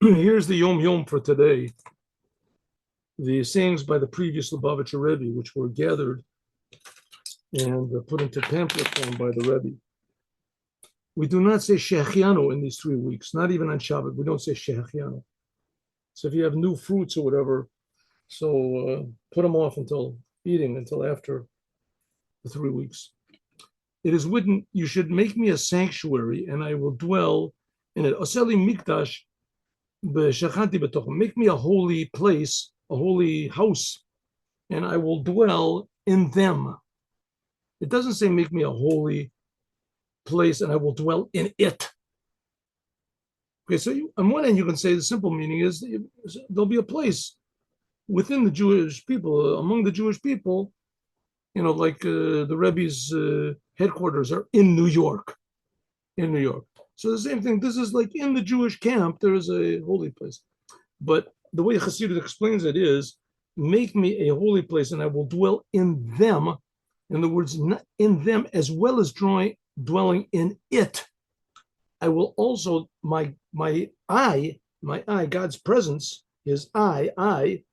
Here's the Yom Yom for today. The sayings by the previous Lubavitcher Rebbe, which were gathered and put into pamphlet form by the Rebbe. We do not say Shechianu in these 3 weeks, not even on Shabbat. We don't say Shechianu. So if you have new fruits or whatever, put them off until eating, until after the 3 weeks. It is written, you should make me a sanctuary and I will dwell in it. Oseli mikdash b'shachanti b'tochem. Make me a holy place, a holy house, and I will dwell in them. It doesn't say make me a holy place and I will dwell in it. Okay, so on one end you can say the simple meaning is there'll be a place within the Jewish people, among the Jewish people, like the Rebbe's headquarters are in New York. In New York. So the same thing, this is like in the Jewish camp, there is a holy place. But the way Chassidus explains it is, make me a holy place and I will dwell in them. In other words, not in them as well as dwelling in it. I will also, my eye, God's presence, his eye,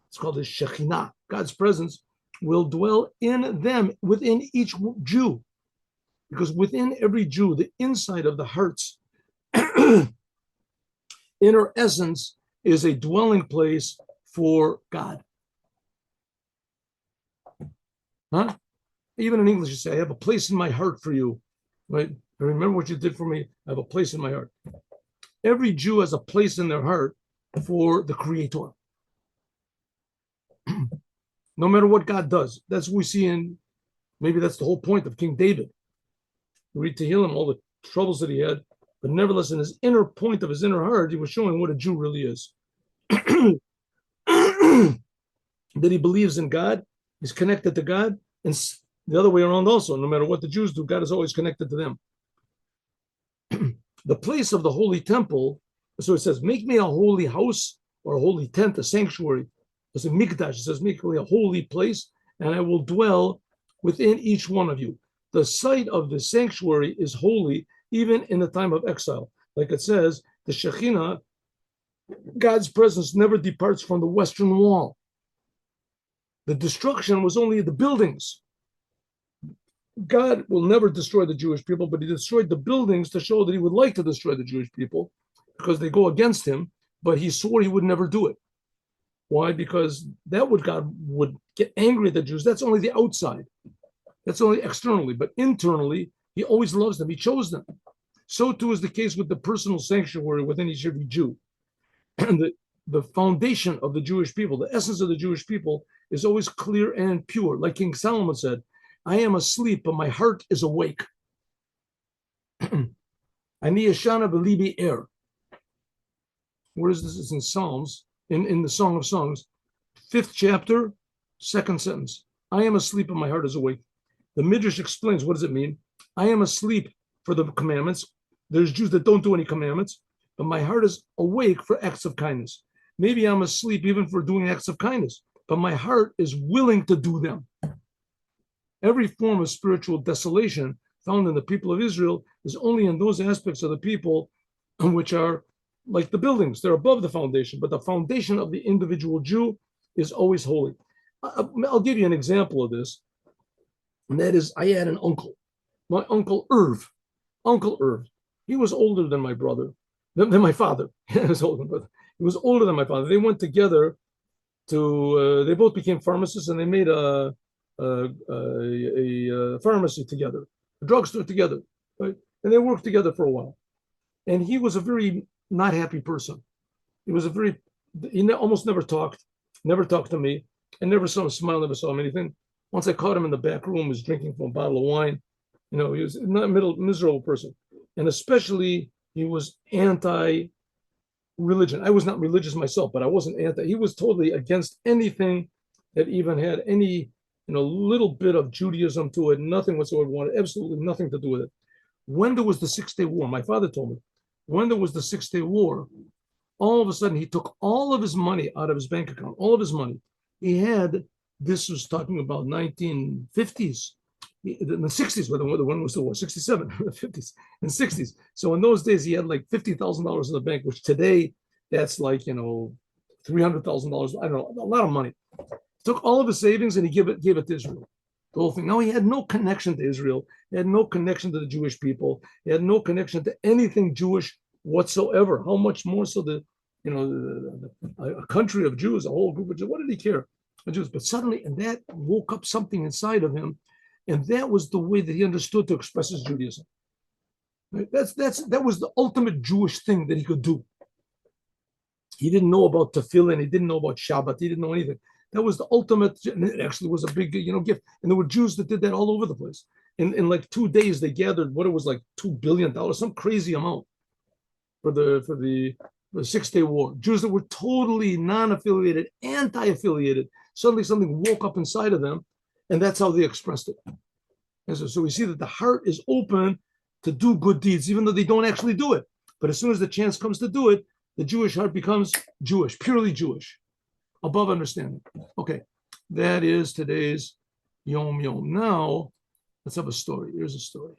it's called his Shekhinah, God's presence will dwell in them, within each Jew. Because within every Jew, the inside of the heart's inner essence is a dwelling place for God. Huh? Even in English, you say, I have a place in my heart for you. Right? I remember what you did for me. I have a place in my heart. Every Jew has a place in their heart for the Creator. No matter what God does. That's what we see maybe that's the whole point of King David. You read Tehillim, all the troubles that he had, but nevertheless, in his inner point of his inner heart, he was showing what a Jew really is. That he believes in God, he's connected to God, and the other way around also. No matter what the Jews do, God is always connected to them. The place of the holy temple, so it says, make me a holy house or a holy tent, a sanctuary. It's a mikdash. It says, make me a holy place, and I will dwell within each one of you. The site of the sanctuary is holy, even in the time of exile. Like it says, the Shekhinah, God's presence never departs from the western wall. The destruction was only the buildings. God will never destroy the Jewish people, but he destroyed the buildings to show that he would like to destroy the Jewish people because they go against him, but he swore he would never do it. Why? Because God would get angry at the Jews. That's only the outside. That's only externally, but internally, he always loves them. He chose them. So too is the case with the personal sanctuary within each every Jew. And the foundation of the Jewish people, the essence of the Jewish people is always clear and pure. Like King Solomon said, I am asleep, but my heart is awake. Ani yeshana b'libi er. Where is this? It's in Psalms, in the Song of Songs, 5th chapter, 2nd sentence. I am asleep, but my heart is awake. The Midrash explains, what does it mean? I am asleep for the commandments. There's Jews that don't do any commandments, but my heart is awake for acts of kindness. Maybe I'm asleep even for doing acts of kindness, but my heart is willing to do them. Every form of spiritual desolation found in the people of Israel is only in those aspects of the people which are like the buildings. They're above the foundation, but the foundation of the individual Jew is always holy. I'll give you an example of this. And that is, I had an uncle, my Uncle Irv. Uncle Irv. He was older than my brother, than my father. He was older than my father. They went together they both became pharmacists and they made a pharmacy together, a drugstore together, right? And they worked together for a while. And he was a very not happy person. He almost never talked to me. I never saw him smile, never saw him anything. Once I caught him in the back room, he was drinking from a bottle of wine. He was not a miserable person. And especially, he was anti-religion. I was not religious myself, but I wasn't he was totally against anything that even had any, little bit of Judaism to it, nothing whatsoever, wanted absolutely nothing to do with it. When there was the 6-Day War, my father told me, when there was the 6-Day War, all of a sudden, he took all of his money out of his bank account, all of his money. This was talking about 1950s, the 60s, when was the war, 67, 50s and 60s. So in those days, he had like $50,000 in the bank, which today That's like, $300,000. I don't know, a lot of money. Took all of his savings and he gave it to Israel. The whole thing. Now he had no connection to Israel. He had no connection to the Jewish people. He had no connection to anything Jewish whatsoever. How much more so a country of Jews, a whole group of Jews. What did he care? Jews. But suddenly, and that woke up something inside of him, and that was the way that he understood to express his Judaism. Right? That was the ultimate Jewish thing that he could do. He didn't know about tefillin. He didn't know about Shabbat. He didn't know anything. That was the ultimate. And it actually was a big, gift. And there were Jews that did that all over the place. In like 2 days, they gathered what it was like $2 billion, some crazy amount for the 6-Day War. Jews that were totally non-affiliated, anti-affiliated. Suddenly, something woke up inside of them, and that's how they expressed it. And so we see that the heart is open to do good deeds, even though they don't actually do it. But as soon as the chance comes to do it, the Jewish heart becomes Jewish, purely Jewish, above understanding. Okay, that is today's Yom Yom. Now, let's have a story. Here's a story.